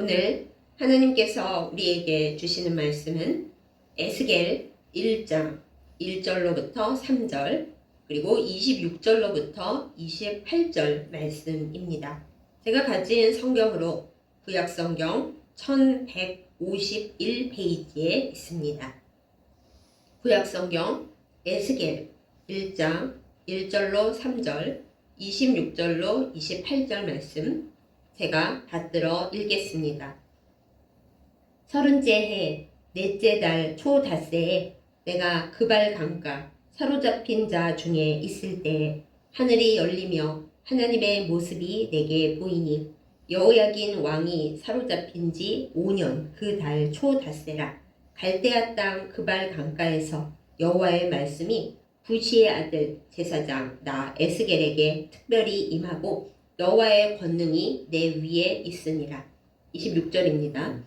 오늘 하나님께서 우리에게 주시는 말씀은 에스겔 1장 1절로부터 3절 그리고 26절로부터 28절 말씀입니다. 제가 가진 성경으로 구약성경 1151페이지에 있습니다. 구약성경 에스겔 1장 1절로 3절 26절로 28절 말씀 제가 받들어 읽겠습니다. 30째 해 넷째 달 초 닷새에 내가 그발 강가 사로잡힌 자 중에 있을 때에 하늘이 열리며 하나님의 모습이 내게 보이니 여호야긴 왕이 사로잡힌 지 5년 그 달 초 닷새라. 갈대아 땅 그발 강가에서 여호와의 말씀이 부시의 아들 제사장 나 에스겔에게 특별히 임하고 여호와의 권능이 내 위에 있으니라. 26절입니다.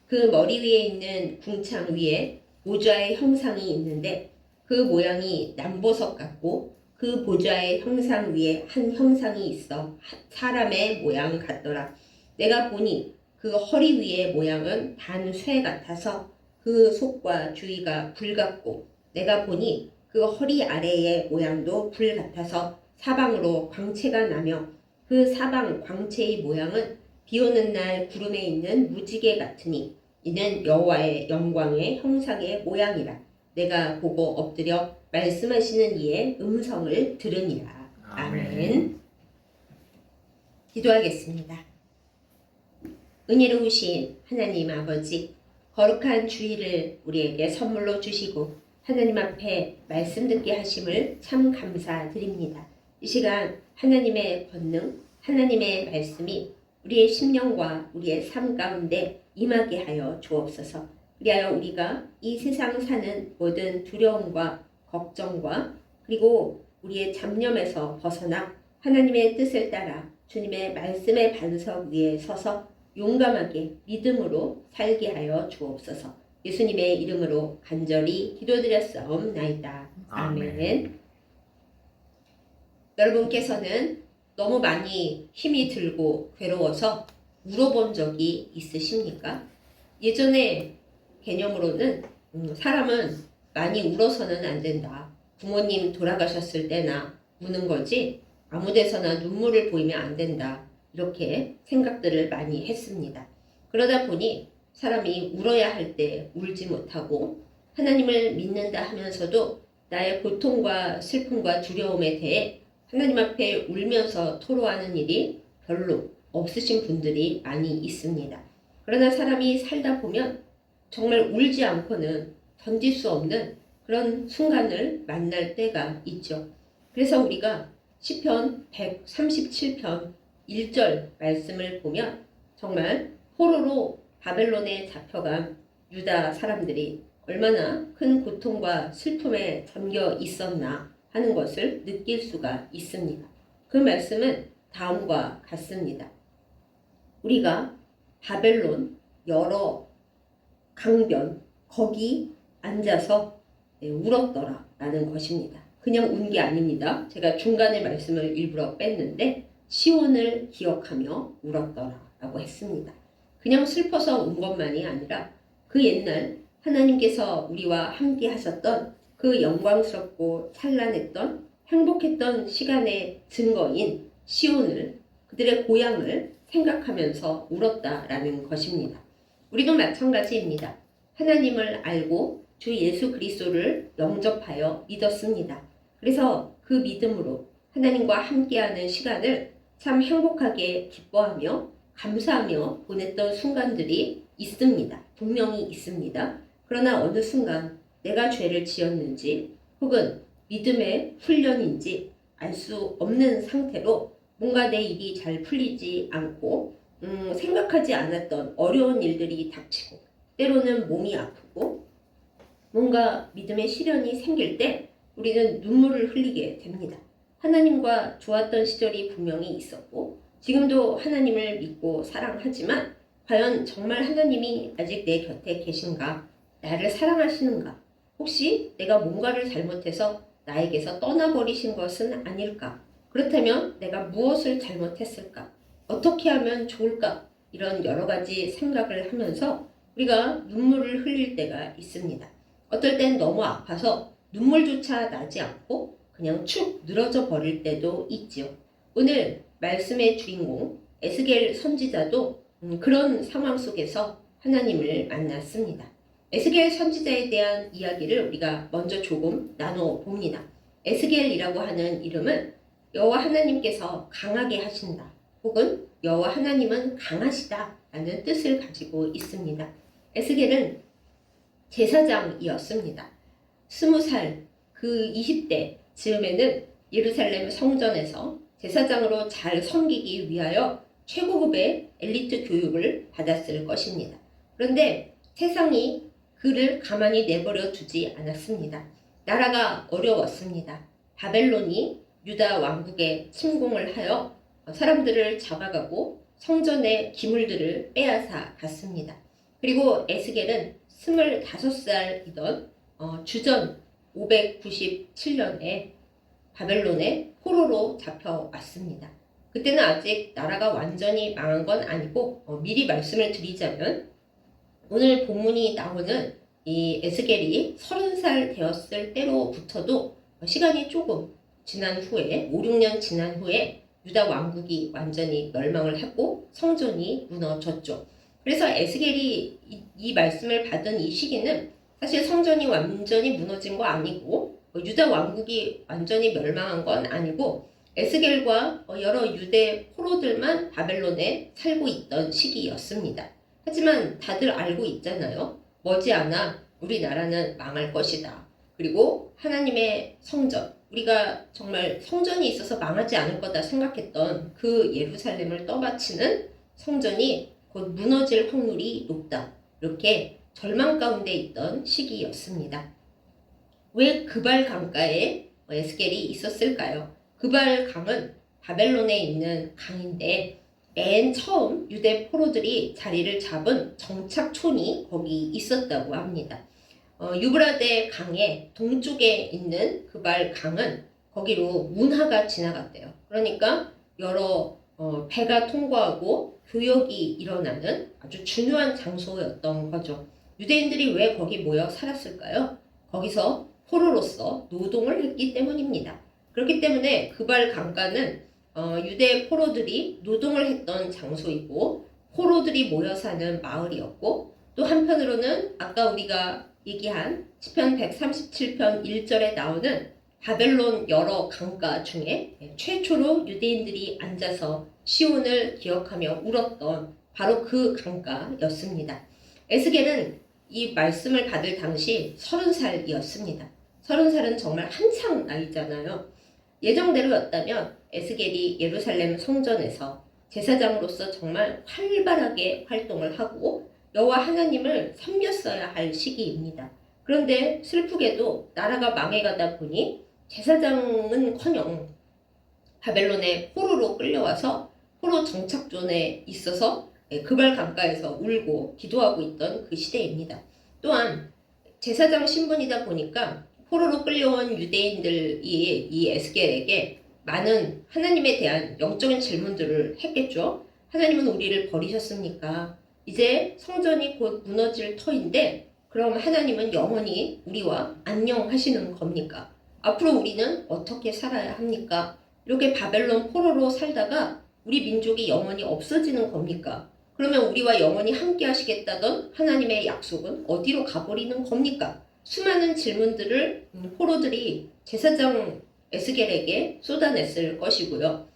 그 머리 위에 있는 궁창 위에 보좌의 형상이 있는데 그 모양이 남보석 같고 그 보좌의 형상 위에 한 형상이 있어 사람의 모양 같더라. 내가 보니 그 허리 위의 모양은 단쇠 같아서 그 속과 주위가 불 같고 내가 보니 그 허리 아래의 모양도 불 같아서 사방으로 광채가 나며 그 사방 광채의 모양은 비오는 날 구름에 있는 무지개 같으니 이는 여호와의 영광의 형상의 모양이라. 내가 보고 엎드려 말씀하시는 이의 음성을 들으니라. 아멘. 기도하겠습니다. 은혜로우신 하나님 아버지, 거룩한 주일을 우리에게 선물로 주시고 하나님 앞에 말씀 듣게 하심을 참 감사드립니다. 이 시간 하나님의 권능, 하나님의 말씀이 우리의 심령과 우리의 삶 가운데 임하게 하여 주옵소서. 그리하여 우리가 이 세상 사는 모든 두려움과 걱정과 그리고 우리의 잡념에서 벗어나 하나님의 뜻을 따라 주님의 말씀의 반석 위에 서서 용감하게 믿음으로 살게 하여 주옵소서. 예수님의 이름으로 간절히 기도드렸사옵나이다. 아멘. 여러분께서는 너무 많이 힘이 들고 괴로워서 울어본 적이 있으십니까? 예전에 개념으로는 사람은 많이 울어서는 안 된다. 부모님 돌아가셨을 때나 우는 거지 아무 데서나 눈물을 보이면 안 된다. 이렇게 생각들을 많이 했습니다. 그러다 보니 사람이 울어야 할 때 울지 못하고 하나님을 믿는다 하면서도 나의 고통과 슬픔과 두려움에 대해 하나님 앞에 울면서 토로하는 일이 별로 없으신 분들이 많이 있습니다. 그러나 사람이 살다 보면 정말 울지 않고는 견딜 수 없는 그런 순간을 만날 때가 있죠. 그래서 우리가 시편 137편 1절 말씀을 보면 정말 포로로 바벨론에 잡혀간 유다 사람들이 얼마나 큰 고통과 슬픔에 잠겨 있었나 하는 것을 느낄 수가 있습니다. 그 말씀은 다음과 같습니다. 우리가 바벨론 여러 강변 거기 앉아서 울었더라 라는 것입니다. 그냥 운 게 아닙니다. 제가 중간에 말씀을 일부러 뺐는데 시온을 기억하며 울었더라 라고 했습니다. 그냥 슬퍼서 운 것만이 아니라 그 옛날 하나님께서 우리와 함께 하셨던 그 영광스럽고 찬란했던 행복했던 시간의 증거인 시온을 그들의 고향을 생각하면서 울었다라는 것입니다. 우리도 마찬가지입니다. 하나님을 알고 주 예수 그리스도를 영접하여 믿었습니다. 그래서 그 믿음으로 하나님과 함께하는 시간을 참 행복하게 기뻐하며 감사하며 보냈던 순간들이 있습니다. 분명히 있습니다. 그러나 어느 순간 내가 죄를 지었는지 혹은 믿음의 훈련인지 알 수 없는 상태로 뭔가 내 일이 잘 풀리지 않고 생각하지 않았던 어려운 일들이 닥치고 때로는 몸이 아프고 뭔가 믿음의 시련이 생길 때 우리는 눈물을 흘리게 됩니다. 하나님과 좋았던 시절이 분명히 있었고 지금도 하나님을 믿고 사랑하지만 과연 정말 하나님이 아직 내 곁에 계신가? 나를 사랑하시는가? 혹시 내가 뭔가를 잘못해서 나에게서 떠나버리신 것은 아닐까? 그렇다면 내가 무엇을 잘못했을까? 어떻게 하면 좋을까? 이런 여러 가지 생각을 하면서 우리가 눈물을 흘릴 때가 있습니다. 어떨 땐 너무 아파서 눈물조차 나지 않고 그냥 축 늘어져 버릴 때도 있지요. 오늘 말씀의 주인공 에스겔 선지자도 그런 상황 속에서 하나님을 만났습니다. 에스겔 선지자에 대한 이야기를 우리가 먼저 조금 나눠봅니다. 에스겔이라고 하는 이름은 여호와 하나님께서 강하게 하신다, 혹은 여호와 하나님은 강하시다 라는 뜻을 가지고 있습니다. 에스겔은 제사장이었습니다. 20살 그 20대 즈음에는 예루살렘 성전에서 제사장으로 잘 섬기기 위하여 최고급의 엘리트 교육을 받았을 것입니다. 그런데 세상이 그를 가만히 내버려 두지 않았습니다. 나라가 어려웠습니다. 바벨론이 유다 왕국에 침공을 하여 사람들을 잡아가고 성전의 기물들을 빼앗아 갔습니다. 그리고 에스겔은 25살이던 주전 597년에 바벨론의 포로로 잡혀왔습니다. 그때는 아직 나라가 완전히 망한 건 아니고 미리 말씀을 드리자면 오늘 본문이 나오는 이 에스겔이 30살 되었을 때로부터도 시간이 조금 지난 후에 5, 6년 지난 후에 유다 왕국이 완전히 멸망을 했고 성전이 무너졌죠. 그래서 에스겔이 이 말씀을 받은 이 시기는 사실 성전이 완전히 무너진 거 아니고 유다 왕국이 완전히 멸망한 건 아니고 에스겔과 여러 유대 포로들만 바벨론에 살고 있던 시기였습니다. 하지만 다들 알고 있잖아요. 머지않아 우리나라는 망할 것이다. 그리고 하나님의 성전, 우리가 정말 성전이 있어서 망하지 않을 거다 생각했던 그 예루살렘을 떠받치는 성전이 곧 무너질 확률이 높다. 이렇게 절망 가운데 있던 시기였습니다. 왜 그발 강가에 에스겔이 있었을까요? 그발 강은 바벨론에 있는 강인데 맨 처음 유대 포로들이 자리를 잡은 정착촌이 거기 있었다고 합니다. 유브라데 강의 동쪽에 있는 그발 강은 거기로 문하가 지나갔대요. 그러니까 여러 배가 통과하고 교역이 일어나는 아주 중요한 장소였던 거죠. 유대인들이 왜 거기 모여 살았을까요? 거기서 포로로서 노동을 했기 때문입니다. 그렇기 때문에 그발 강가는 유대 포로들이 노동을 했던 장소이고 포로들이 모여 사는 마을이었고, 또 한편으로는 아까 우리가 얘기한 시편 137편 1절에 나오는 바벨론 여러 강가 중에 최초로 유대인들이 앉아서 시온을 기억하며 울었던 바로 그 강가였습니다. 에스겔은 이 말씀을 받을 당시 30살이었습니다. 30살은 정말 한창 나이잖아요. 예정대로였다면 에스겔이 예루살렘 성전에서 제사장으로서 정말 활발하게 활동을 하고 여호와 하나님을 섬겼어야 할 시기입니다. 그런데 슬프게도 나라가 망해가다 보니 제사장은커녕 바벨론의 포로로 끌려와서 포로 정착존에 있어서 그발 강가에서 울고 기도하고 있던 그 시대입니다. 또한 제사장 신분이다 보니까 포로로 끌려온 유대인들이 이 에스겔에게 많은 하나님에 대한 영적인 질문들을 했겠죠. 하나님은 우리를 버리셨습니까? 이제 성전이 곧 무너질 터인데 그럼 하나님은 영원히 우리와 안녕하시는 겁니까? 앞으로 우리는 어떻게 살아야 합니까? 이렇게 바벨론 포로로 살다가 우리 민족이 영원히 없어지는 겁니까? 그러면 우리와 영원히 함께 하시겠다던 하나님의 약속은 어디로 가버리는 겁니까? 수많은 질문들을 포로들이 제사장 에스겔에게 쏟아냈을 것이고요.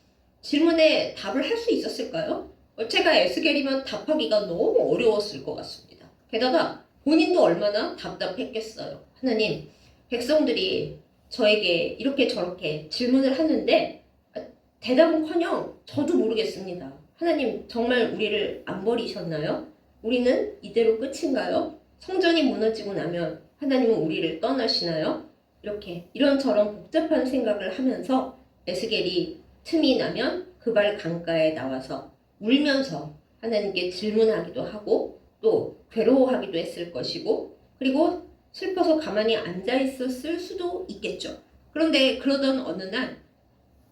질문에 답을 할 수 있었을까요? 제가 에스겔이면 답하기가 너무 어려웠을 것 같습니다. 게다가 본인도 얼마나 답답했겠어요. 하나님, 백성들이 저에게 이렇게 저렇게 질문을 하는데 대답은커녕 저도 모르겠습니다. 하나님, 정말 우리를 안 버리셨나요? 우리는 이대로 끝인가요? 성전이 무너지고 나면 하나님은 우리를 떠나시나요? 이렇게 이런저런 복잡한 생각을 하면서 에스겔이 틈이 나면 그발 강가에 나와서 울면서 하나님께 질문하기도 하고 또 괴로워하기도 했을 것이고, 그리고 슬퍼서 가만히 앉아 있었을 수도 있겠죠. 그런데 그러던 어느 날,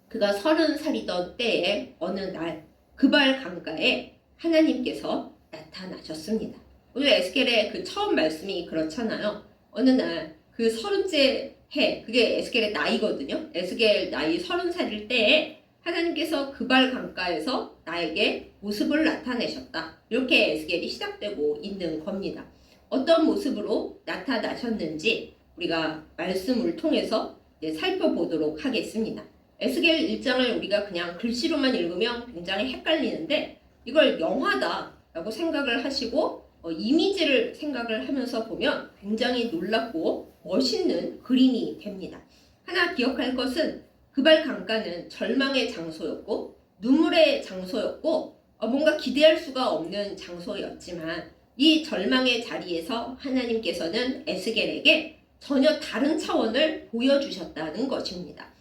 그가 30살이던 때에 어느 날 그발 강가에 하나님께서 나타나셨습니다. 오늘 에스겔의 그 처음 말씀이 그렇잖아요. 어느 날 그 30째 해, 그게 에스겔의 나이거든요. 에스겔 나이 30살일 때에 하나님께서 그발 강가에서 나에게 모습을 나타내셨다. 이렇게 에스겔이 시작되고 있는 겁니다. 어떤 모습으로 나타나셨는지 우리가 말씀을 통해서 살펴보도록 하겠습니다. 에스겔 1장을 우리가 그냥 글씨로만 읽으면 굉장히 헷갈리는데 이걸 영화다라고 생각을 하시고 이미지를 생각을 하면서 보면 굉장히 놀랍고 멋있는 그림이 됩니다. 하나 기억할 것은 그발 강가는 절망의 장소였고 눈물의 장소였고 뭔가 기대할 수가 없는 장소였지만 이 절망의 자리에서 하나님께서는 에스겔에게 전혀 다른 차원을 보여주셨다는 것입니다.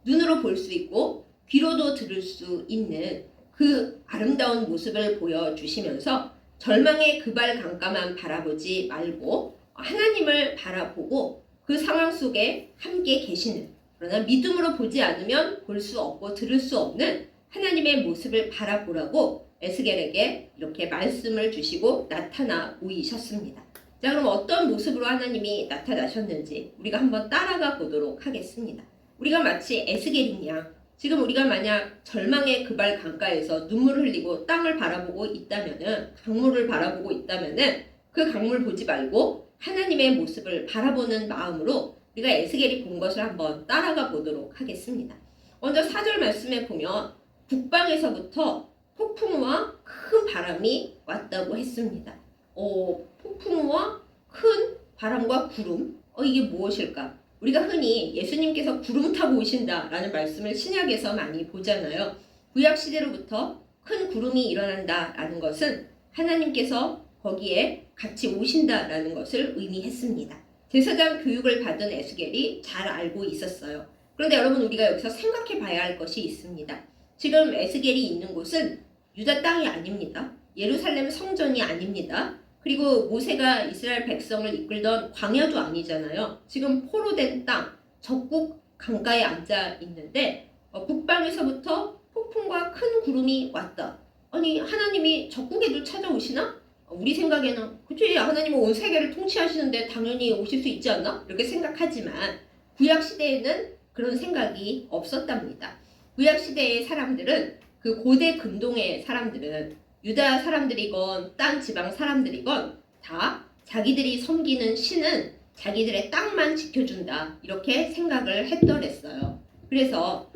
눈으로 볼 수 있고 귀로도 들을 수 있는 그 아름다운 모습을 보여주시면서 절망의 그발 강가만 바라보지 말고 하나님을 바라보고 그 상황 속에 함께 계시는, 그러나 믿음으로 보지 않으면 볼 수 없고 들을 수 없는 하나님의 모습을 바라보라고 에스겔에게 이렇게 말씀을 주시고 나타나 보이셨습니다. 자, 그럼 어떤 모습으로 하나님이 나타나셨는지 우리가 한번 따라가 보도록 하겠습니다. 우리가 마치 에스겔인 양, 지금 우리가 만약 절망의 그발 강가에서 눈물을 흘리고 땅을 바라보고 있다면은, 강물을 바라보고 있다면은 그 강물 보지 말고 하나님의 모습을 바라보는 마음으로 우리가 에스겔이 본 것을 한번 따라가 보도록 하겠습니다. 먼저 4절 말씀에 보면 북방에서부터 폭풍우와 큰 바람이 왔다고 했습니다. 폭풍우와 큰 바람과 구름, 이게 무엇일까? 우리가 흔히 예수님께서 구름 타고 오신다라는 말씀을 신약에서 많이 보잖아요. 구약 시대로부터 큰 구름이 일어난다라는 것은 하나님께서 거기에 같이 오신다라는 것을 의미했습니다. 제사장 교육을 받은 에스겔이 잘 알고 있었어요. 그런데 여러분, 우리가 여기서 생각해 봐야 할 것이 있습니다. 지금 에스겔이 있는 곳은 유다 땅이 아닙니다. 예루살렘 성전이 아닙니다. 그리고 모세가 이스라엘 백성을 이끌던 광야도 아니잖아요. 지금 포로된 땅, 적국 강가에 앉아 있는데 북방에서부터 폭풍과 큰 구름이 왔다. 아니, 하나님이 적국에도 찾아오시나? 우리 생각에는 그치, 하나님은 온 세계를 통치하시는데 당연히 오실 수 있지 않나? 이렇게 생각하지만 구약 시대에는 그런 생각이 없었답니다. 구약 시대의 사람들은, 그 고대 근동의 사람들은 유다 사람들이건 딴 지방 사람들이건 다 자기들이 섬기는 신은 자기들의 땅만 지켜준다, 이렇게 생각을 했더랬어요. 그래서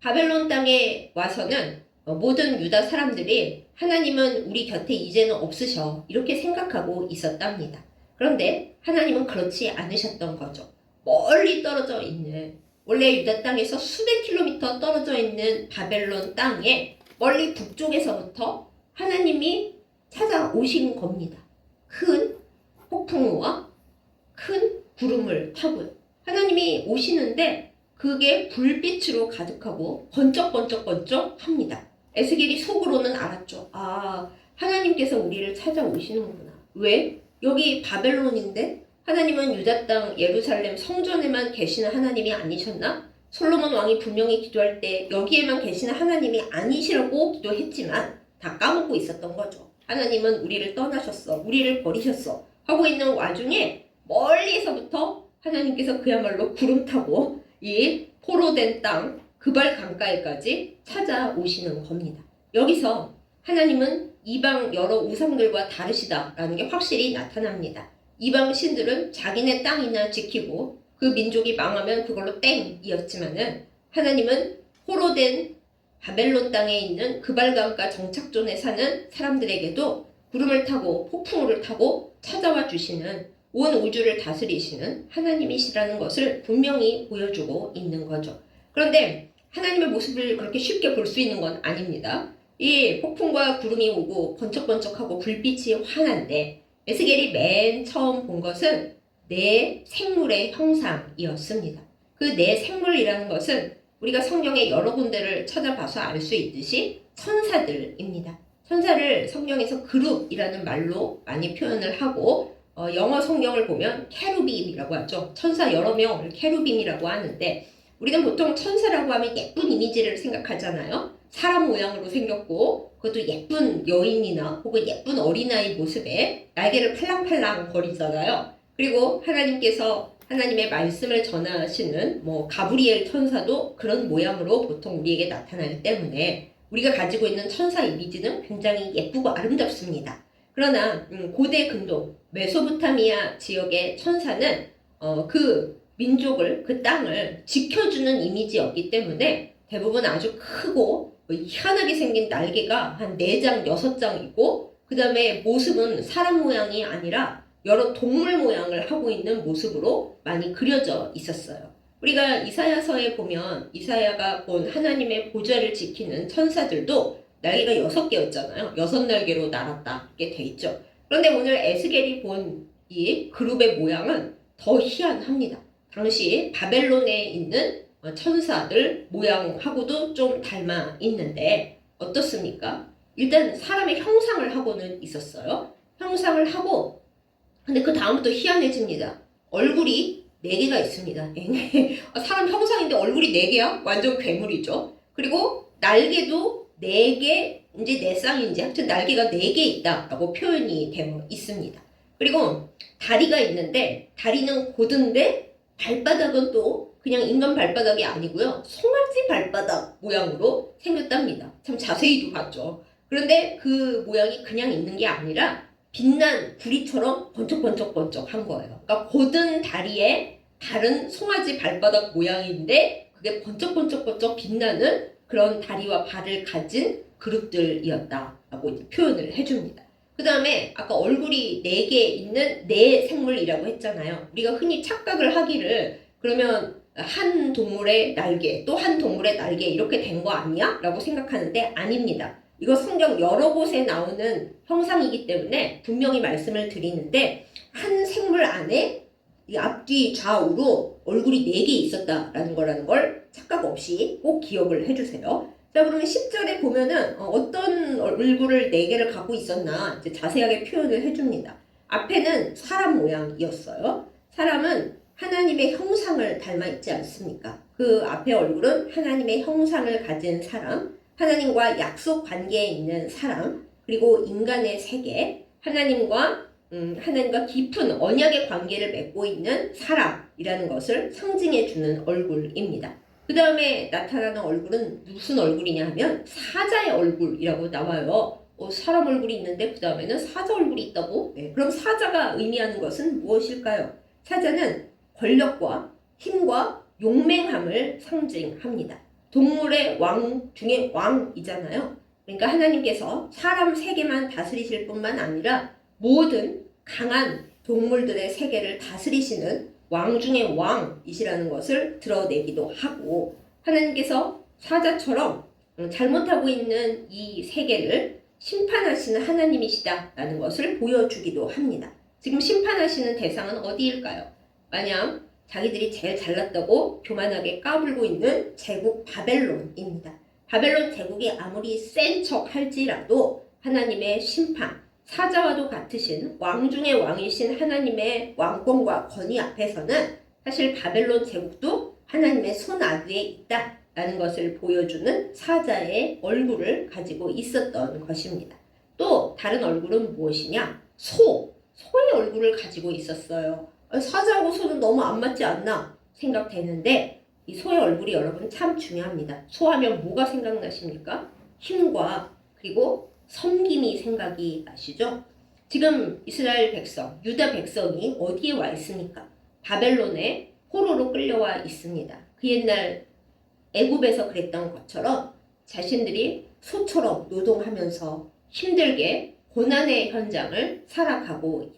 바벨론 땅에 와서는 모든 유다 사람들이 하나님은 우리 곁에 이제는 없으셔, 이렇게 생각하고 있었답니다. 그런데 하나님은 그렇지 않으셨던 거죠. 멀리 떨어져 있는, 원래 유다 땅에서 수백 킬로미터 떨어져 있는 바벨론 땅에 멀리 북쪽에서부터 하나님이 찾아오신 겁니다. 큰 폭풍우와 큰 구름을 타고요. 하나님이 오시는데 그게 불빛으로 가득하고 번쩍번쩍번쩍 합니다. 에스겔이 속으로는 알았죠. 하나님께서 우리를 찾아오시는구나. 왜? 여기 바벨론인데 하나님은 유다 땅 예루살렘 성전에만 계시는 하나님이 아니셨나? 솔로몬 왕이 분명히 기도할 때 여기에만 계시는 하나님이 아니시라고 기도했지만 다 까먹고 있었던 거죠. 하나님은 우리를 떠나셨어, 우리를 버리셨어 하고 있는 와중에 멀리에서부터 하나님께서 그야말로 구름 타고 이 포로된 땅 그발 강가에까지 찾아오시는 겁니다. 여기서 하나님은 이방 여러 우상들과 다르시다라는 게 확실히 나타납니다. 이방 신들은 자기네 땅이나 지키고 그 민족이 망하면 그걸로 땡이었지만은 하나님은 포로된 바벨론 땅에 있는 그발강가 정착존에 사는 사람들에게도 구름을 타고 폭풍우를 타고 찾아와 주시는, 온 우주를 다스리시는 하나님이시라는 것을 분명히 보여주고 있는 거죠. 그런데 하나님의 모습을 그렇게 쉽게 볼 수 있는 건 아닙니다. 이 폭풍과 구름이 오고 번쩍번쩍하고 불빛이 환한데 에스겔이 맨 처음 본 것은 네 생물의 형상이었습니다. 그 네 생물이라는 것은 우리가 성경의 여러 군데를 찾아봐서 알 수 있듯이 천사들입니다. 천사를 성경에서 그룹이라는 말로 많이 표현을 하고 영어 성경을 보면 케루빔이라고 하죠. 천사 여러 명을 케루빔이라고 하는데 우리는 보통 천사라고 하면 예쁜 이미지를 생각하잖아요. 사람 모양으로 생겼고 그것도 예쁜 여인이나 혹은 예쁜 어린아이 모습에 날개를 팔랑팔랑 거리잖아요. 그리고 하나님께서 하나님의 말씀을 전하시는 가브리엘 천사도 그런 모양으로 보통 우리에게 나타나기 때문에 우리가 가지고 있는 천사 이미지는 굉장히 예쁘고 아름답습니다. 그러나 고대 근동 메소포타미아 지역의 천사는 그 민족을, 그 땅을 지켜주는 이미지였기 때문에 대부분 아주 크고 희한하게 생긴 날개가 한 4장, 6장 있고 그 다음에 모습은 사람 모양이 아니라 여러 동물 모양을 하고 있는 모습으로 많이 그려져 있었어요. 우리가 이사야서에 보면 이사야가 본 하나님의 보좌를 지키는 천사들도 날개가 6개였잖아요. 6날개로 날았다 이렇게 돼 있죠. 그런데 오늘 에스겔이 본 이 그룹의 모양은 더 희한합니다. 당시 바벨론에 있는 천사들 모양하고도 좀 닮아 있는데 어떻습니까? 일단 사람의 형상을 하고는 있었어요. 형상을 하고 근데 그 다음부터 희한해집니다. 얼굴이 4개가 있습니다. 사람 형상인데 얼굴이 4개야? 완전 괴물이죠. 그리고 날개도 4개, 이제 4쌍인지 하여튼 날개가 4개 있다라고 표현이 되어 있습니다. 그리고 다리가 있는데 다리는 곧은데 발바닥은 또 그냥 인간 발바닥이 아니고요. 송아지 발바닥 모양으로 생겼답니다. 참 자세히도 봤죠. 그런데 그 모양이 그냥 있는 게 아니라 빛난 구리처럼 번쩍번쩍번쩍한 거예요. 그러니까 곧은 다리에 다른 송아지 발바닥 모양인데 그게 번쩍번쩍번쩍 빛나는 그런 다리와 발을 가진 그룹들이었다라고 이제 표현을 해줍니다. 그 다음에 아까 얼굴이 4개 있는 네 생물이라고 했잖아요. 우리가 흔히 착각을 하기를 그러면 한 동물의 날개 또 한 동물의 날개 이렇게 된 거 아니야? 라고 생각하는데 아닙니다. 이거 성경 여러 곳에 나오는 형상이기 때문에 분명히 말씀을 드리는데 한 생물 안에 이 앞뒤 좌우로 얼굴이 4개 있었다라는 거라는 걸 착각 없이 꼭 기억을 해주세요. 자, 그러면 10절에 보면은 어떤 얼굴을 4개를 갖고 있었나 이제 자세하게 표현을 해줍니다. 앞에는 사람 모양이었어요. 사람은 하나님의 형상을 닮아 있지 않습니까? 그 앞에 얼굴은 하나님의 형상을 가진 사람, 하나님과 약속 관계에 있는 사람, 그리고 인간의 세계, 하나님과 깊은 언약의 관계를 맺고 있는 사람이라는 것을 상징해 주는 얼굴입니다. 그 다음에 나타나는 얼굴은 무슨 얼굴이냐 하면 사자의 얼굴이라고 나와요. 사람 얼굴이 있는데 그 다음에는 사자 얼굴이 있다고? 네. 그럼 사자가 의미하는 것은 무엇일까요? 사자는 권력과 힘과 용맹함을 상징합니다. 동물의 왕 중에 왕이잖아요. 그러니까 하나님께서 사람 세계만 다스리실 뿐만 아니라 모든 강한 동물들의 세계를 다스리시는 왕 중의 왕이시라는 것을 드러내기도 하고 하나님께서 사자처럼 잘못하고 있는 이 세계를 심판하시는 하나님이시다라는 것을 보여주기도 합니다. 지금 심판하시는 대상은 어디일까요? 만약 자기들이 제일 잘났다고 교만하게 까불고 있는 제국 바벨론입니다. 바벨론 제국이 아무리 센 척 할지라도 하나님의 심판, 사자와도 같으신 왕 중의 왕이신 하나님의 왕권과 권위 앞에서는 사실 바벨론 제국도 하나님의 손 아귀에 있다라는 것을 보여주는 사자의 얼굴을 가지고 있었던 것입니다. 또 다른 얼굴은 무엇이냐? 소의 얼굴을 가지고 있었어요. 사자하고 소는 너무 안 맞지 않나 생각되는데 이 소의 얼굴이 여러분 참 중요합니다. 소하면 뭐가 생각나십니까? 힘과 그리고 섬김이 생각이 나시죠? 지금 이스라엘 백성, 유다 백성이 어디에 와 있습니까? 바벨론에 포로로 끌려와 있습니다. 그 옛날 애굽에서 그랬던 것처럼 자신들이 소처럼 노동하면서 힘들게 고난의 현장을 살아가고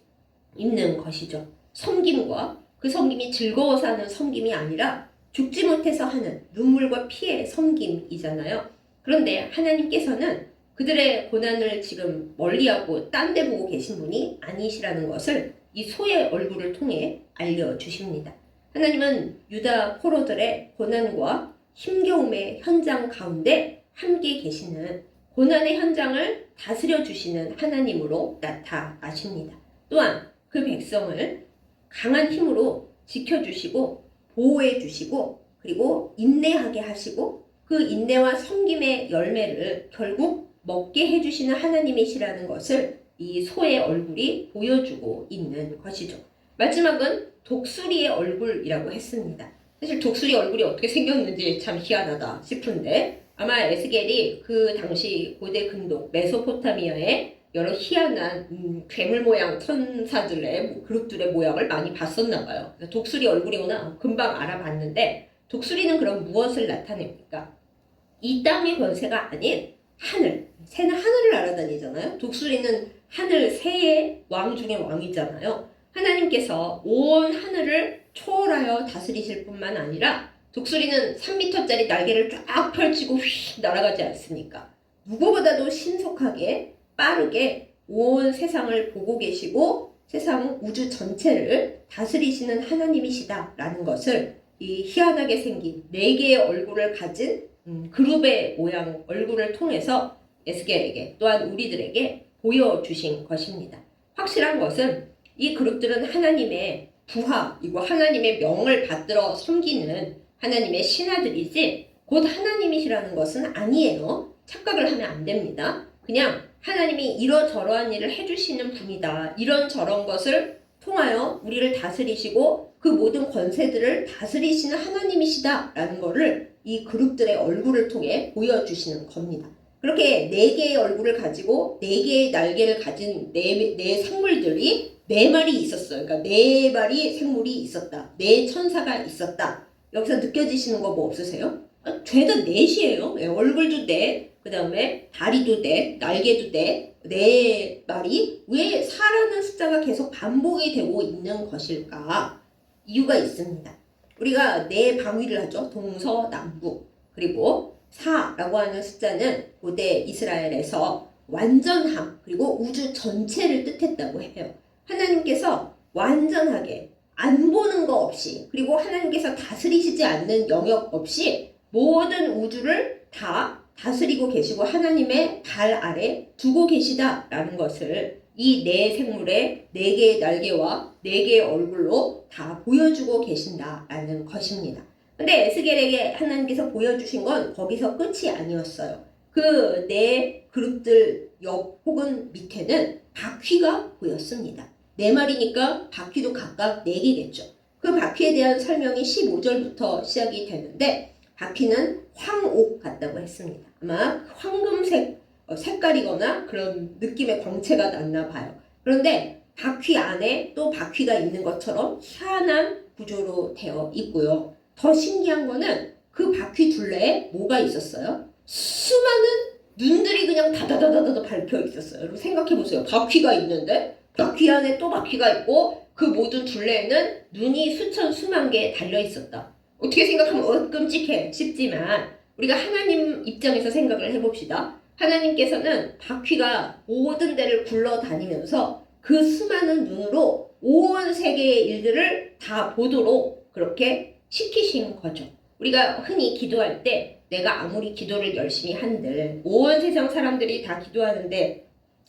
있는 것이죠. 섬김과 그 섬김이 즐거워서 하는 섬김이 아니라 죽지 못해서 하는 눈물과 피의 섬김이잖아요. 그런데 하나님께서는 그들의 고난을 지금 멀리하고 딴 데 보고 계신 분이 아니시라는 것을 이 소의 얼굴을 통해 알려주십니다. 하나님은 유다 포로들의 고난과 힘겨움의 현장 가운데 함께 계시는 고난의 현장을 다스려 주시는 하나님으로 나타나십니다. 또한 그 백성을 강한 힘으로 지켜주시고 보호해 주시고 그리고 인내하게 하시고 그 그 인내와 섬김의 열매를 결국 먹게 해주시는 하나님이시라는 것을 이 소의 얼굴이 보여주고 있는 것이죠. 마지막은 독수리의 얼굴이라고 했습니다. 사실 독수리 얼굴이 어떻게 생겼는지 참 희한하다 싶은데 아마 에스겔이 그 당시 고대 근동 메소포타미아의 여러 희한한 괴물 모양 천사들의 그룹들의 모양을 많이 봤었나 봐요. 독수리 얼굴이구나 금방 알아봤는데 독수리는 그럼 무엇을 나타냅니까? 이 땅의 권세가 아닌 하늘. 새는 하늘을 날아다니잖아요. 독수리는 하늘 새의 왕 중에 왕이잖아요. 하나님께서 온 하늘을 초월하여 다스리실 뿐만 아니라 독수리는 3m짜리 날개를 쫙 펼치고 휙 날아가지 않습니까? 누구보다도 신속하게 빠르게 온 세상을 보고 계시고 세상 우주 전체를 다스리시는 하나님이시다라는 것을 이 희한하게 생긴 4개의 얼굴을 가진 그룹의 모양 얼굴을 통해서 에스겔에게 또한 우리들에게 보여주신 것입니다. 확실한 것은 이 그룹들은 하나님의 부하이고 하나님의 명을 받들어 섬기는 하나님의 신하들이지 곧 하나님이시라는 것은 아니에요. 착각을 하면 안 됩니다. 그냥 하나님이 이러저러한 일을 해주시는 분이다. 이런저런 것을 통하여 우리를 다스리시고 그 모든 권세들을 다스리시는 하나님이시다 라는 거를 이 그룹들의 얼굴을 통해 보여주시는 겁니다. 그렇게 4개의 얼굴을 가지고 4개의 날개를 가진 네 생물들이 4마리 있었어요. 그러니까 4마리 생물이 있었다. 4천사가 있었다. 여기서 느껴지시는 거 뭐 없으세요? 죄다 4이에요. 얼굴도 4, 그 다음에 다리도 4, 날개도 4마리. 왜 4라는 숫자가 계속 반복이 되고 있는 것일까? 이유가 있습니다. 우리가 4방위를 하죠. 동서남북. 그리고 4라고 하는 숫자는 고대 이스라엘에서 완전함 그리고 우주 전체를 뜻했다고 해요. 하나님께서 완전하게 안 보는 거 없이 그리고 하나님께서 다스리시지 않는 영역 없이 모든 우주를 다 다스리고 계시고 하나님의 발 아래 두고 계시다라는 것을 이 4생물의 4개의 날개와 4개의 얼굴로 다 보여주고 계신다라는 것입니다. 근데 에스겔에게 하나님께서 보여주신 건 거기서 끝이 아니었어요. 그 4 그룹들 옆 혹은 밑에는 바퀴가 보였습니다. 4마리니까 바퀴도 각각 4개겠죠. 그 바퀴에 대한 설명이 15절부터 시작이 되는데 바퀴는 황옥 같다고 했습니다. 아마 황금색 색깔이거나 그런 느낌의 광채가 났나 봐요. 그런데 바퀴 안에 또 바퀴가 있는 것처럼 희한한 구조로 되어 있고요. 더 신기한 거는 그 바퀴 둘레에 뭐가 있었어요? 수많은 눈들이 그냥 다다다다다 밟혀 있었어요. 여러분 생각해보세요. 바퀴가 있는데 바퀴 안에 또 바퀴가 있고 그 모든 둘레에는 눈이 수천 수만 개 달려 있었다. 어떻게 생각하면 끔찍해 싶지만 우리가 하나님 입장에서 생각을 해봅시다. 하나님께서는 바퀴가 모든 데를 굴러다니면서 그 수많은 눈으로 온 세계의 일들을 다 보도록 그렇게 시키신 거죠. 우리가 흔히 기도할 때 내가 아무리 기도를 열심히 한들 온 세상 사람들이 다 기도하는데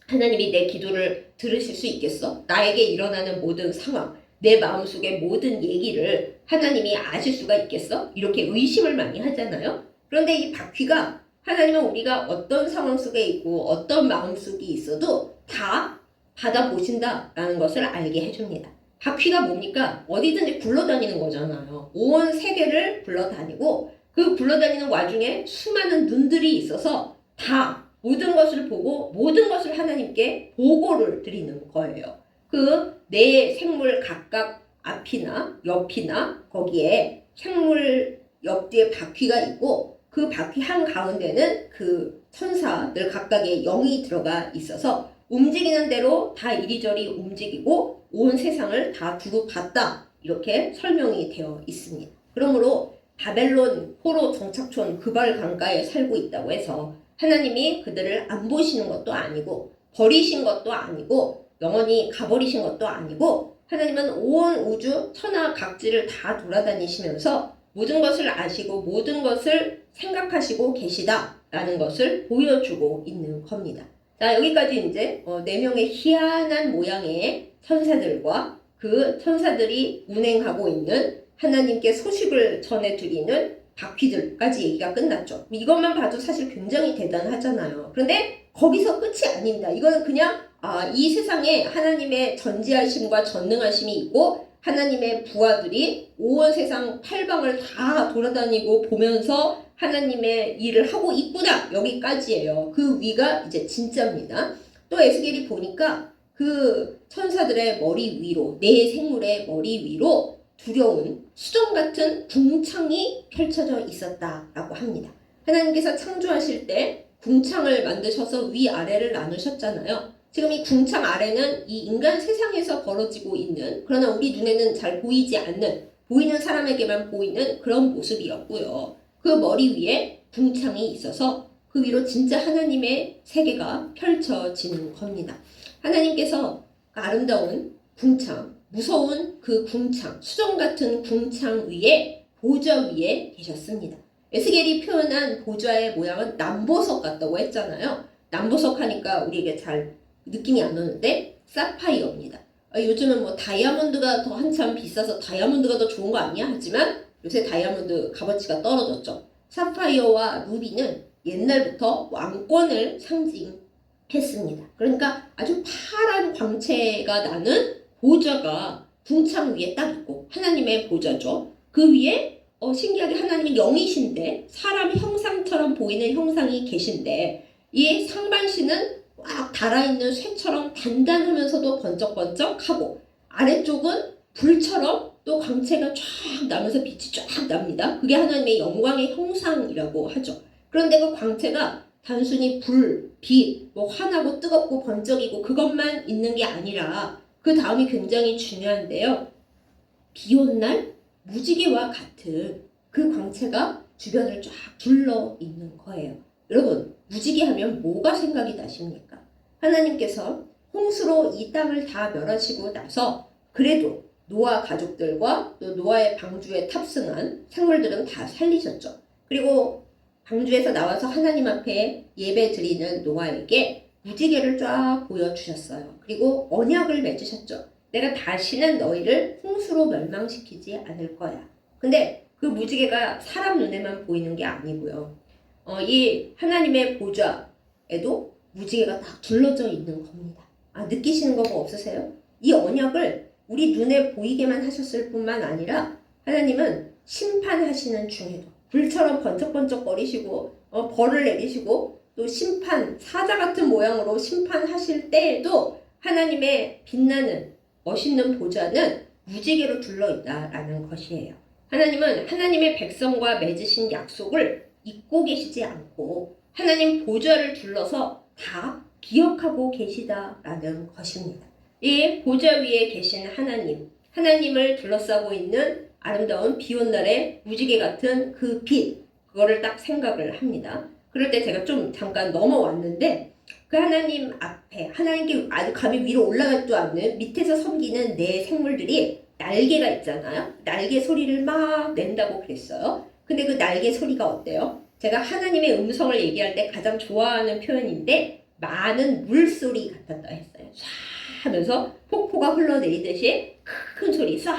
하나님이 내 기도를 들으실 수 있겠어? 나에게 일어나는 모든 상황, 내 마음속의 모든 얘기를 하나님이 아실 수가 있겠어? 이렇게 의심을 많이 하잖아요. 그런데 이 바퀴가 하나님은 우리가 어떤 상황 속에 있고 어떤 마음속이 있어도 다 받아보신다라는 것을 알게 해줍니다. 바퀴가 뭡니까? 어디든지 굴러다니는 거잖아요. 온 세계를 굴러다니고 그 굴러다니는 와중에 수많은 눈들이 있어서 다 모든 것을 보고 모든 것을 하나님께 보고를 드리는 거예요. 그 4생물 각각 앞이나 옆이나 거기에 생물 옆뒤에 바퀴가 있고 그 바퀴 한가운데는 그 천사들 각각의 영이 들어가 있어서 움직이는 대로 다 이리저리 움직이고 온 세상을 다 두루 봤다. 이렇게 설명이 되어 있습니다. 그러므로 바벨론 포로 정착촌 그발 강가에 살고 있다고 해서 하나님이 그들을 안 보시는 것도 아니고 버리신 것도 아니고 영원히 가버리신 것도 아니고 하나님은 온 우주 천하 각지를 다 돌아다니시면서 모든 것을 아시고 모든 것을 생각하시고 계시다라는 것을 보여주고 있는 겁니다. 자, 여기까지 이제 4명의 희한한 모양의 천사들과 그 천사들이 운행하고 있는 하나님께 소식을 전해드리는 바퀴들까지 얘기가 끝났죠. 이것만 봐도 사실 굉장히 대단하잖아요. 그런데 거기서 끝이 아닙니다. 이거는 그냥 이 세상에 하나님의 전지하심과 전능하심이 있고 하나님의 부하들이 온 세상 팔방을 다 돌아다니고 보면서 하나님의 일을 하고 있구나, 여기까지예요. 그 위가 이제 진짜입니다. 또 에스겔이 보니까 그 천사들의 머리 위로, 네 생물의 머리 위로 두려운 수정 같은 궁창이 펼쳐져 있었다라고 합니다. 하나님께서 창조하실 때 궁창을 만드셔서 위아래를 나누셨잖아요. 지금 이 궁창 아래는 이 인간 세상에서 벌어지고 있는, 그러나 우리 눈에는 잘 보이지 않는, 보이는 사람에게만 보이는 그런 모습이었고요. 그 머리 위에 궁창이 있어서 그 위로 진짜 하나님의 세계가 펼쳐지는 겁니다. 하나님께서 아름다운 궁창, 무서운 그 궁창, 수정 같은 궁창 위에 보좌 위에 계셨습니다. 에스겔이 표현한 보좌의 모양은 남보석 같다고 했잖아요. 남보석 하니까 우리에게 잘 느낌이 안 오는데 사파이어입니다. 요즘은 뭐 다이아몬드가 더 한참 비싸서 다이아몬드가 더 좋은 거 아니야? 하지만 요새 다이아몬드 값어치가 떨어졌죠. 사파이어와 루비는 옛날부터 왕권을 상징했습니다. 그러니까 아주 파란 광채가 나는 보좌가 궁창 위에 딱 있고, 하나님의 보좌죠. 그 위에 신기하게 하나님이 영이신데 사람 형상처럼 보이는 형상이 계신데, 이 상반신은 꽉 달아있는 쇠처럼 단단하면서도 번쩍번쩍하고, 아래쪽은 불처럼 또 광채가 쫙 나면서 빛이 쫙 납니다. 그게 하나님의 영광의 형상이라고 하죠. 그런데 그 광채가 단순히 불, 빛, 뭐 환하고 뜨겁고 번쩍이고 그것만 있는 게 아니라 그 다음이 굉장히 중요한데요. 비 온 날 무지개와 같은 그 광채가 주변을 쫙 둘러 있는 거예요. 여러분, 무지개 하면 뭐가 생각이 나십니까? 하나님께서 홍수로 이 땅을 다 멸하시고 나서 그래도 노아 가족들과 또 노아의 방주에 탑승한 생물들은 다 살리셨죠. 그리고 방주에서 나와서 하나님 앞에 예배 드리는 노아에게 무지개를 쫙 보여주셨어요. 그리고 언약을 맺으셨죠. 내가 다시는 너희를 홍수로 멸망시키지 않을 거야. 근데 그 무지개가 사람 눈에만 보이는 게 아니고요. 이 하나님의 보좌에도 무지개가 딱 둘러져 있는 겁니다. 느끼시는 거 없으세요? 이 언약을 우리 눈에 보이게만 하셨을 뿐만 아니라 하나님은 심판하시는 중에도 불처럼 번쩍번쩍거리시고 벌을 내리시고 또 심판, 사자 같은 모양으로 심판하실 때에도 하나님의 빛나는 멋있는 보좌는 무지개로 둘러있다라는 것이에요. 하나님은 하나님의 백성과 맺으신 약속을 잊고 계시지 않고 하나님 보좌를 둘러서 다 기억하고 계시다라는 것입니다. 이 보좌 위에 계신 하나님, 하나님을 둘러싸고 있는 아름다운 비 온 날의 무지개 같은 그 빛, 그거를 딱 생각을 합니다. 그럴 때 제가 좀 잠깐 넘어왔는데 그 하나님 앞에 하나님께 아주 감히 위로 올라가지도 않는 밑에서 섬기는 네 생물들이 날개가 있잖아요. 날개 소리를 막 낸다고 그랬어요. 근데 그 날개 소리가 어때요? 제가 하나님의 음성을 얘기할 때 가장 좋아하는 표현인데 많은 물소리 같았다 했어요. 쏴 하면서 폭포가 흘러내리듯이 큰 소리, 쏴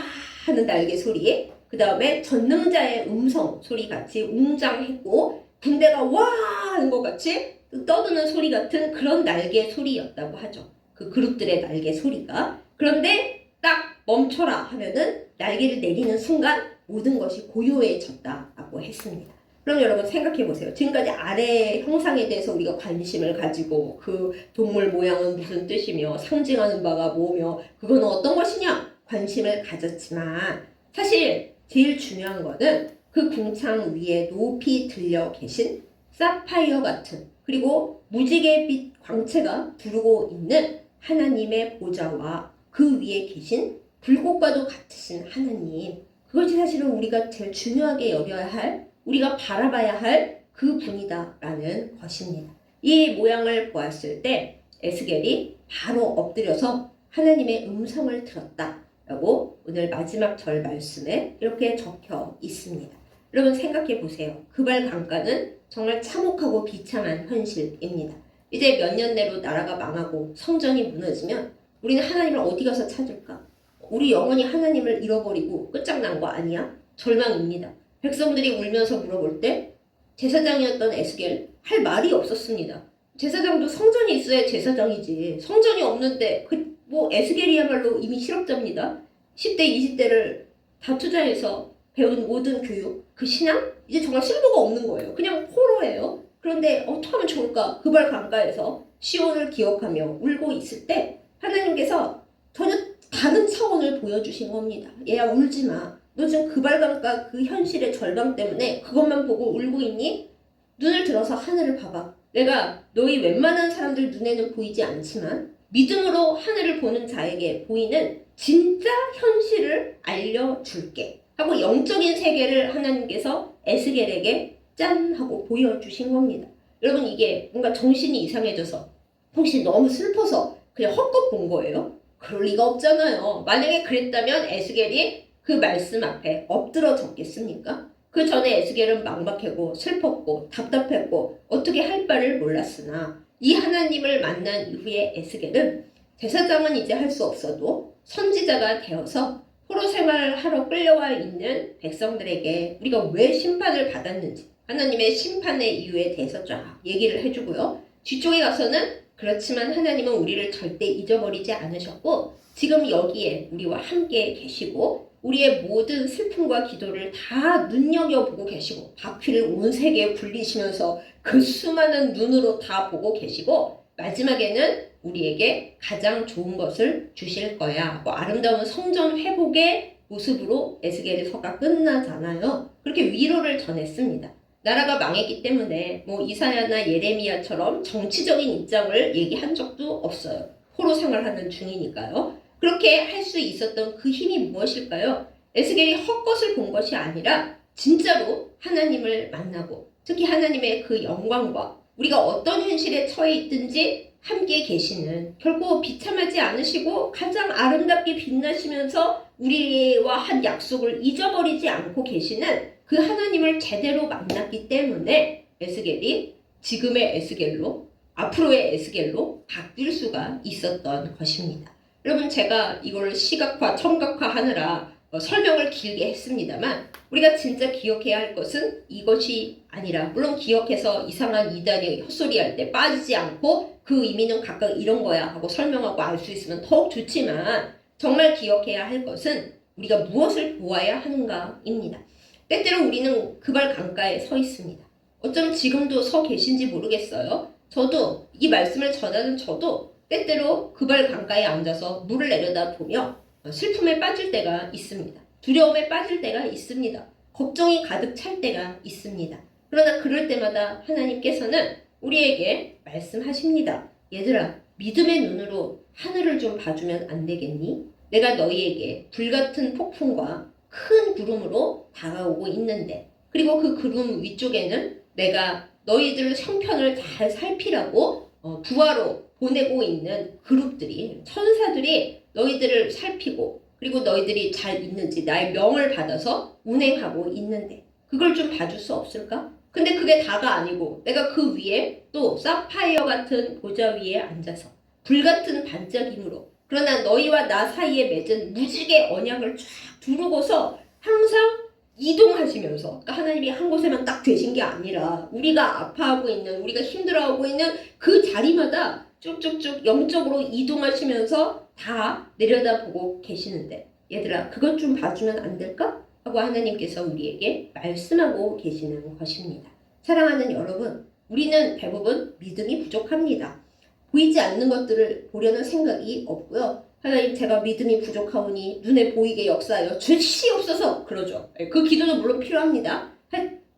하는 날개 소리, 그 다음에 전능자의 음성 소리 같이 웅장했고 군대가 와 하는 것 같이 떠드는 소리 같은 그런 날개 소리였다고 하죠. 그 그룹들의 날개 소리가. 그런데 딱 멈춰라 하면은 날개를 내리는 순간 모든 것이 고요해졌다고 했습니다. 그럼 여러분 생각해 보세요. 지금까지 아래 형상에 대해서 우리가 관심을 가지고 그 동물 모양은 무슨 뜻이며 상징하는 바가 뭐며 그건 어떤 것이냐 관심을 가졌지만 사실 제일 중요한 거는 그 궁창 위에 높이 들려 계신 사파이어 같은 그리고 무지개빛 광채가 두르고 있는 하나님의 보좌와 그 위에 계신 불꽃과도 같으신 하나님, 그것이 사실은 우리가 제일 중요하게 여겨야 할, 우리가 바라봐야 할 그 분이다라는 것입니다. 이 모양을 보았을 때 에스겔이 바로 엎드려서 하나님의 음성을 들었다라고 오늘 마지막 절 말씀에 이렇게 적혀 있습니다. 여러분 생각해 보세요. 그발 강가는 정말 참혹하고 비참한 현실입니다. 이제 몇 년 내로 나라가 망하고 성전이 무너지면 우리는 하나님을 어디 가서 찾을까? 우리 영원히 하나님을 잃어버리고 끝장난 거 아니야? 절망입니다. 백성들이 울면서 물어볼 때 제사장이었던 에스겔 할 말이 없었습니다. 제사장도 성전이 있어야 제사장이지. 성전이 없는데 뭐 에스겔이야말로 이미 실업자입니다. 10대, 20대를 다 투자해서 배운 모든 교육, 그 신앙 이제 정말 쓸모가 없는 거예요. 그냥 포로예요. 그런데 어떻게 하면 좋을까? 그발 강가에서 시온을 기억하며 울고 있을 때 하나님께서 전혀 다른 차원을 보여주신 겁니다. 얘야 울지 마. 너 지금 그발 강가 그 현실의 절망 때문에 그것만 보고 울고 있니? 눈을 들어서 하늘을 봐봐. 내가 너희 웬만한 사람들 눈에는 보이지 않지만 믿음으로 하늘을 보는 자에게 보이는 진짜 현실을 알려줄게 하고 영적인 세계를 하나님께서 에스겔에게 짠 하고 보여주신 겁니다. 여러분 이게 뭔가 정신이 이상해져서 혹시 너무 슬퍼서 그냥 헛것 본 거예요? 그럴 리가 없잖아요. 만약에 그랬다면 에스겔이 그 말씀 앞에 엎드러 졌겠습니까? 그 전에 에스겔은 막막하고 슬펐고 답답했고 어떻게 할 바를 몰랐으나 이 하나님을 만난 이후에 에스겔은 제사장은 이제 할 수 없어도 선지자가 되어서 포로 생활하러 끌려와 있는 백성들에게 우리가 왜 심판을 받았는지 하나님의 심판의 이유에 대해서 쫙 얘기를 해주고요. 뒤쪽에 가서는 그렇지만 하나님은 우리를 절대 잊어버리지 않으셨고 지금 여기에 우리와 함께 계시고 우리의 모든 슬픔과 기도를 다 눈여겨보고 계시고 바퀴를 온 세계에 굴리시면서 그 수많은 눈으로 다 보고 계시고 마지막에는 우리에게 가장 좋은 것을 주실 거야. 뭐 아름다운 성전 회복의 모습으로 에스겔서가 끝나잖아요. 그렇게 위로를 전했습니다. 나라가 망했기 때문에 뭐 이사야나 예레미야처럼 정치적인 입장을 얘기한 적도 없어요. 포로 생활하는 중이니까요. 그렇게 할 수 있었던 그 힘이 무엇일까요? 에스겔이 헛것을 본 것이 아니라 진짜로 하나님을 만나고 특히 하나님의 그 영광과 우리가 어떤 현실에 처해 있든지 함께 계시는 결코 비참하지 않으시고 가장 아름답게 빛나시면서 우리와 한 약속을 잊어버리지 않고 계시는 그 하나님을 제대로 만났기 때문에 에스겔이 지금의 에스겔로 앞으로의 에스겔로 바뀔 수가 있었던 것입니다. 여러분 제가 이걸 시각화, 청각화 하느라 설명을 길게 했습니다만 우리가 진짜 기억해야 할 것은 이것이 아니라 물론 기억해서 이상한 이단이 헛소리할 때 빠지지 않고 그 의미는 각각 이런 거야 하고 설명하고 알 수 있으면 더욱 좋지만 정말 기억해야 할 것은 우리가 무엇을 보아야 하는가입니다. 때때로 우리는 그발 강가에 서 있습니다. 어쩌면 지금도 서 계신지 모르겠어요. 저도 이 말씀을 전하는 저도 때때로 그발 강가에 앉아서 물을 내려다보며 슬픔에 빠질 때가 있습니다. 두려움에 빠질 때가 있습니다. 걱정이 가득 찰 때가 있습니다. 그러나 그럴 때마다 하나님께서는 우리에게 말씀하십니다. 얘들아, 믿음의 눈으로 하늘을 좀 봐주면 안 되겠니? 내가 너희에게 불같은 폭풍과 큰 구름으로 다가오고 있는데 그리고 그 구름 위쪽에는 내가 너희들 형편을 잘 살피라고 부하로 보내고 있는 그룹들이 천사들이 너희들을 살피고 그리고 너희들이 잘 있는지 나의 명을 받아서 운행하고 있는데 그걸 좀 봐줄 수 없을까? 근데 그게 다가 아니고 내가 그 위에 또 사파이어 같은 보좌 위에 앉아서 불같은 반짝임으로 그러나 너희와 나 사이에 맺은 무지개 언약을 쫙 두르고서 항상 이동하시면서 그러니까 하나님이 한 곳에만 딱 되신 게 아니라 우리가 아파하고 있는 우리가 힘들어하고 있는 그 자리마다 쭉쭉쭉 영적으로 이동하시면서 다 내려다보고 계시는데 얘들아 그것 좀 봐주면 안 될까? 하고 하나님께서 우리에게 말씀하고 계시는 것입니다. 사랑하는 여러분, 우리는 대부분 믿음이 부족합니다. 보이지 않는 것들을 보려는 생각이 없고요. 하나님 제가 믿음이 부족하오니 눈에 보이게 역사하여 주시옵소서 그러죠. 그 기도도 물론 필요합니다.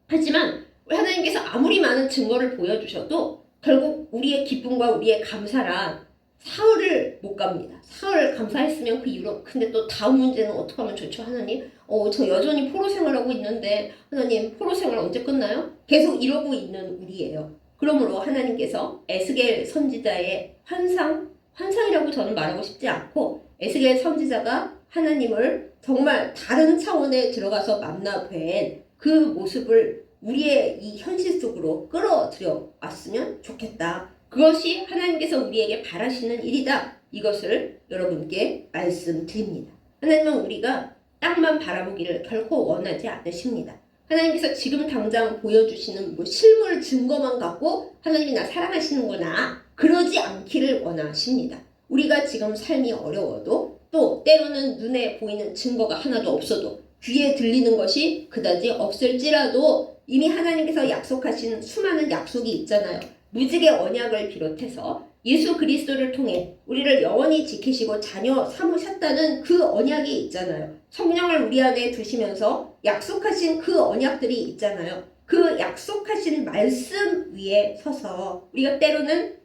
하지만 하나님께서 아무리 많은 증거를 보여주셔도 결국 우리의 기쁨과 우리의 감사란 사흘을 못 갑니다. 사흘 감사했으면 그 이후로 근데 또 다음 문제는 어떻게 하면 좋죠 하나님? 저 여전히 포로 생활하고 있는데 하나님 포로 생활 언제 끝나요? 계속 이러고 있는 우리예요. 그러므로 하나님께서 에스겔 선지자의 환상이라고 저는 말하고 싶지 않고 에스겔 선지자가 하나님을 정말 다른 차원에 들어가서 만나 뵌 그 모습을 우리의 이 현실 속으로 끌어들여 왔으면 좋겠다. 그것이 하나님께서 우리에게 바라시는 일이다. 이것을 여러분께 말씀드립니다. 하나님은 우리가 땅만 바라보기를 결코 원하지 않으십니다. 하나님께서 지금 당장 보여주시는 뭐 실물 증거만 갖고 하나님이 나 사랑하시는구나 그러지 않기를 원하십니다. 우리가 지금 삶이 어려워도 또 때로는 눈에 보이는 증거가 하나도 없어도 귀에 들리는 것이 그다지 없을지라도 이미 하나님께서 약속하신 수많은 약속이 있잖아요. 무지개 언약을 비롯해서 예수 그리스도를 통해 우리를 영원히 지키시고 자녀 삼으셨다는 그 언약이 있잖아요. 성령을 우리 안에 두시면서 약속하신 그 언약들이 있잖아요. 그 약속하신 말씀 위에 서서 우리가 때로는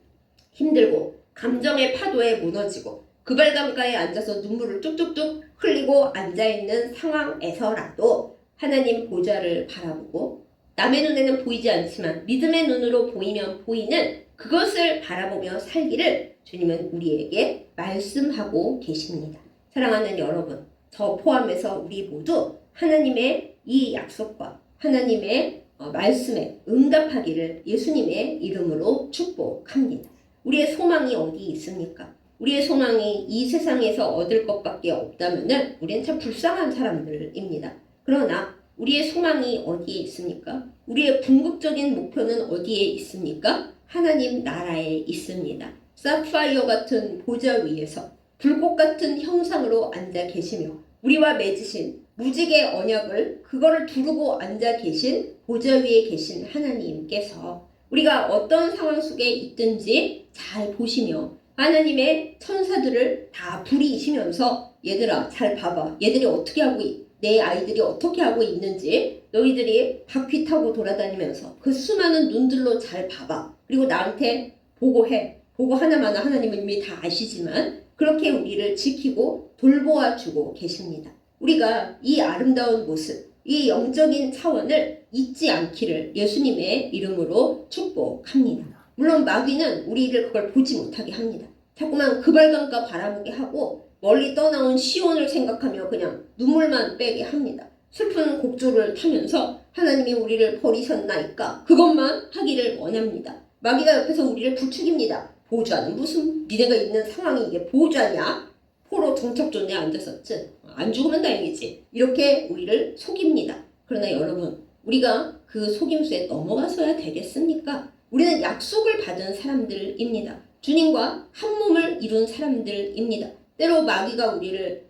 힘들고 감정의 파도에 무너지고 그발강가에 앉아서 눈물을 뚝뚝뚝 흘리고 앉아있는 상황에서라도 하나님 보좌를 바라보고 남의 눈에는 보이지 않지만 믿음의 눈으로 보이면 보이는 그것을 바라보며 살기를 주님은 우리에게 말씀하고 계십니다. 사랑하는 여러분, 저 포함해서 우리 모두 하나님의 이 약속과 하나님의 말씀에 응답하기를 예수님의 이름으로 축복합니다. 우리의 소망이 어디 있습니까? 우리의 소망이 이 세상에서 얻을 것밖에 없다면 우리는 참 불쌍한 사람들입니다. 그러나 우리의 소망이 어디에 있습니까? 우리의 궁극적인 목표는 어디에 있습니까? 하나님 나라에 있습니다. 사파이어 같은 보좌 위에서 불꽃 같은 형상으로 앉아 계시며 우리와 맺으신 무지개 언약을 그거를 두르고 앉아 계신 보좌 위에 계신 하나님께서 우리가 어떤 상황 속에 있든지 잘 보시며 하나님의 천사들을 다 부리시면서 얘들아 잘 봐봐. 얘들이 어떻게 하고 내 아이들이 어떻게 하고 있는지 너희들이 바퀴 타고 돌아다니면서 그 수많은 눈들로 잘 봐봐. 그리고 나한테 보고해. 보고 하나마나 하나님은 이미 다 아시지만 그렇게 우리를 지키고 돌보아 주고 계십니다. 우리가 이 아름다운 모습, 이 영적인 차원을 잊지 않기를 예수님의 이름으로 축복합니다. 물론 마귀는 우리를 그걸 보지 못하게 합니다. 자꾸만 그발강가 바라보게 하고 멀리 떠나온 시온을 생각하며 그냥 눈물만 빼게 합니다. 슬픈 곡조를 타면서 하나님이 우리를 버리셨나이까 그것만 하기를 원합니다. 마귀가 옆에서 우리를 부추깁니다. 보좌는 무슨 니네가 있는 상황이 이게 보좌냐? 포로 정착존에 앉았었지. 안 죽으면 다행이지. 이렇게 우리를 속입니다. 그러나 여러분, 우리가 그 속임수에 넘어가서야 되겠습니까? 우리는 약속을 받은 사람들입니다. 주님과 한 몸을 이룬 사람들입니다. 때로 마귀가 우리를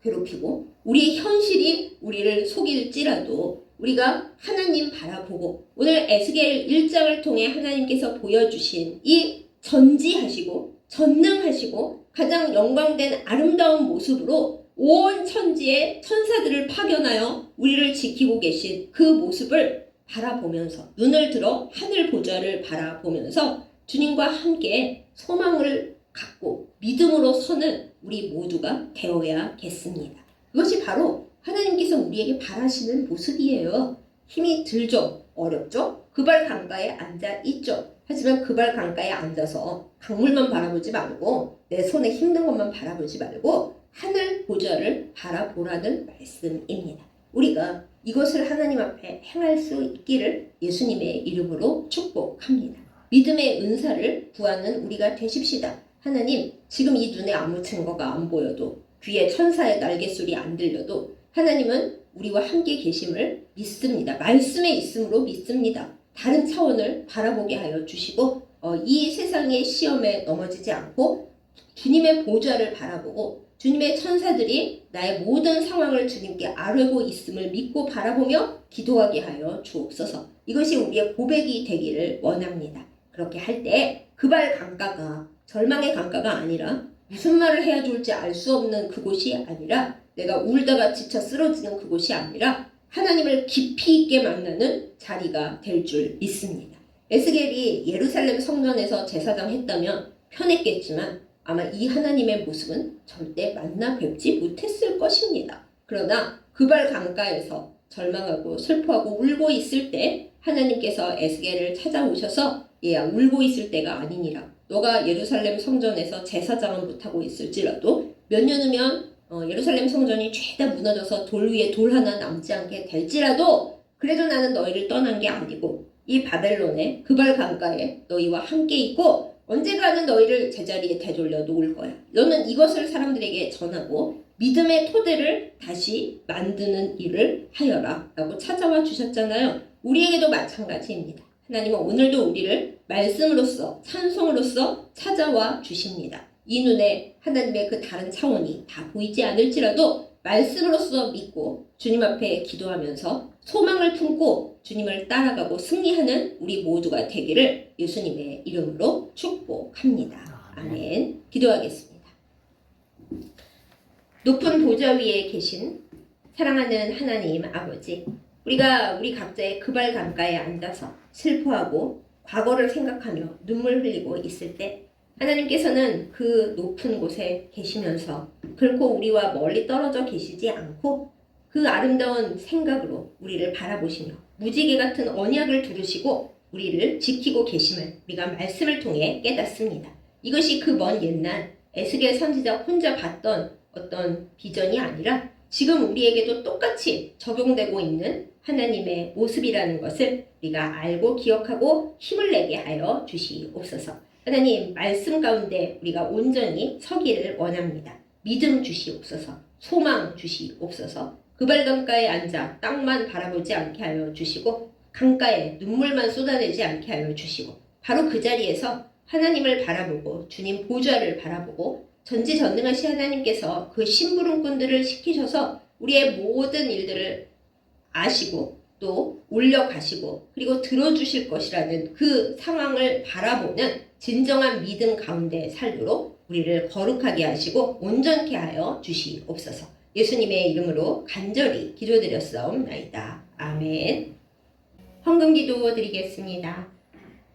괴롭히고 우리의 현실이 우리를 속일지라도 우리가 하나님 바라보고 오늘 에스겔 1장을 통해 하나님께서 보여주신 이 전지하시고 전능하시고 가장 영광된 아름다운 모습으로 온 천지에 천사들을 파견하여 우리를 지키고 계신 그 모습을 바라보면서 눈을 들어 하늘 보좌를 바라보면서 주님과 함께 소망을 갖고 믿음으로 서는 우리 모두가 되어야겠습니다. 그것이 바로 하나님께서 우리에게 바라시는 모습이에요. 힘이 들죠? 어렵죠? 그발 강가에 앉아 있죠? 하지만 그발 강가에 앉아서 강물만 바라보지 말고 내 손에 힘든 것만 바라보지 말고 하늘 보좌를 바라보라는 말씀입니다. 우리가 이것을 하나님 앞에 행할 수 있기를 예수님의 이름으로 축복합니다. 믿음의 은사를 구하는 우리가 되십시다. 하나님, 지금 이 눈에 아무 증거가 안 보여도 귀에 천사의 날갯소리 안 들려도 하나님은 우리와 함께 계심을 믿습니다. 말씀에 있음으로 믿습니다. 다른 차원을 바라보게 하여 주시고 이 세상의 시험에 넘어지지 않고 주님의 보좌를 바라보고 주님의 천사들이 나의 모든 상황을 주님께 아뢰고 있음을 믿고 바라보며 기도하게 하여 주옵소서. 이것이 우리의 고백이 되기를 원합니다. 그렇게 할 때 그발 강가가 절망의 강가가 아니라 무슨 말을 해야 좋을지 알 수 없는 그곳이 아니라 내가 울다가 지쳐 쓰러지는 그곳이 아니라 하나님을 깊이 있게 만나는 자리가 될 줄 믿습니다. 에스겔이 예루살렘 성전에서 제사장 했다면 편했겠지만 아마 이 하나님의 모습은 절대 만나 뵙지 못했을 것입니다. 그러나 그발 강가에서 절망하고 슬퍼하고 울고 있을 때 하나님께서 에스겔을 찾아오셔서 얘야 울고 있을 때가 아니니라. 너가 예루살렘 성전에서 제사장은 못하고 있을지라도 몇 년 후면 예루살렘 성전이 죄다 무너져서 돌 위에 돌 하나 남지 않게 될지라도 그래도 나는 너희를 떠난 게 아니고 이 바벨론의 그발 강가에 너희와 함께 있고 언젠가는 너희를 제자리에 되돌려 놓을 거야. 너는 이것을 사람들에게 전하고 믿음의 토대를 다시 만드는 일을 하여라 라고 찾아와 주셨잖아요. 우리에게도 마찬가지입니다. 하나님은 오늘도 우리를 말씀으로써 찬송으로써 찾아와 주십니다. 이 눈에 하나님의 그 다른 차원이 다 보이지 않을지라도 말씀으로써 믿고 주님 앞에 기도하면서 소망을 품고 주님을 따라가고 승리하는 우리 모두가 되기를 예수님의 이름으로 축복합니다. 아멘. 기도하겠습니다. 높은 보좌 위에 계신 사랑하는 하나님 아버지, 우리가 우리 각자의 그발 강가에 앉아서 슬퍼하고 과거를 생각하며 눈물 흘리고 있을 때 하나님께서는 그 높은 곳에 계시면서 결코 우리와 멀리 떨어져 계시지 않고 그 아름다운 생각으로 우리를 바라보시며 무지개 같은 언약을 두르시고 우리를 지키고 계심을 우리가 말씀을 통해 깨닫습니다. 이것이 그 먼 옛날 에스겔 선지자 혼자 봤던 어떤 비전이 아니라 지금 우리에게도 똑같이 적용되고 있는 하나님의 모습이라는 것을 우리가 알고 기억하고 힘을 내게 하여 주시옵소서. 하나님, 말씀 가운데 우리가 온전히 서기를 원합니다. 믿음 주시옵소서. 소망 주시옵소서. 그발 강가에 앉아 땅만 바라보지 않게 하여 주시고 강가에 눈물만 쏟아내지 않게 하여 주시고 바로 그 자리에서 하나님을 바라보고 주님 보좌를 바라보고 전지전능하신 하나님께서 그 심부름꾼들을 시키셔서 우리의 모든 일들을 아시고 또 올려가시고 그리고 들어주실 것이라는 그 상황을 바라보는 진정한 믿음 가운데 살도록 우리를 거룩하게 하시고 온전케 하여 주시옵소서. 예수님의 이름으로 간절히 기도드렸사옵나이다. 아멘. 헌금기도 드리겠습니다.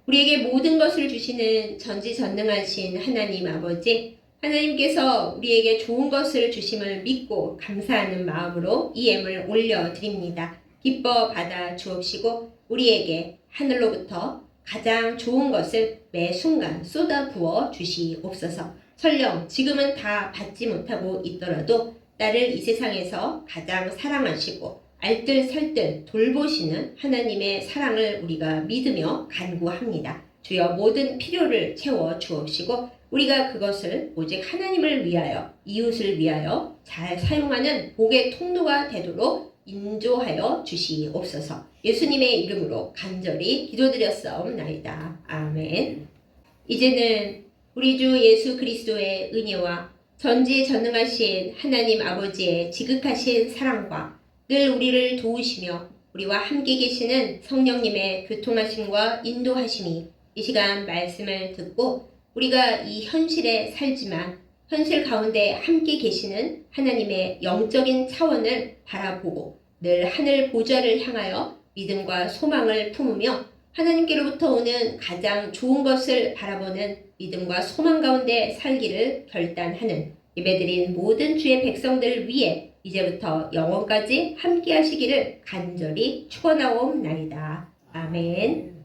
우리에게 모든 것을 주시는 전지전능하신 하나님 아버지, 하나님께서 우리에게 좋은 것을 주심을 믿고 감사하는 마음으로 이 예물 올려드립니다. 기뻐 받아 주옵시고 우리에게 하늘로부터 가장 좋은 것을 매 순간 쏟아 부어 주시옵소서. 설령 지금은 다 받지 못하고 있더라도 나를 이 세상에서 가장 사랑하시고 알뜰살뜰 돌보시는 하나님의 사랑을 우리가 믿으며 간구합니다. 주여 모든 필요를 채워 주옵시고 우리가 그것을 오직 하나님을 위하여 이웃을 위하여 잘 사용하는 복의 통로가 되도록 인도하여 주시옵소서. 예수님의 이름으로 간절히 기도드렸사옵나이다. 아멘. 이제는 우리 주 예수 그리스도의 은혜와 전지전능하신 하나님 아버지의 지극하신 사랑과 늘 우리를 도우시며 우리와 함께 계시는 성령님의 교통하심과 인도하심이 이 시간 말씀을 듣고 우리가 이 현실에 살지만 현실 가운데 함께 계시는 하나님의 영적인 차원을 바라보고 늘 하늘 보좌를 향하여 믿음과 소망을 품으며 하나님께로부터 오는 가장 좋은 것을 바라보는 믿음과 소망 가운데 살기를 결단하는 예배드린 모든 주의 백성들 위해 이제부터 영원까지 함께 하시기를 간절히 축원하옵나이다. 아멘.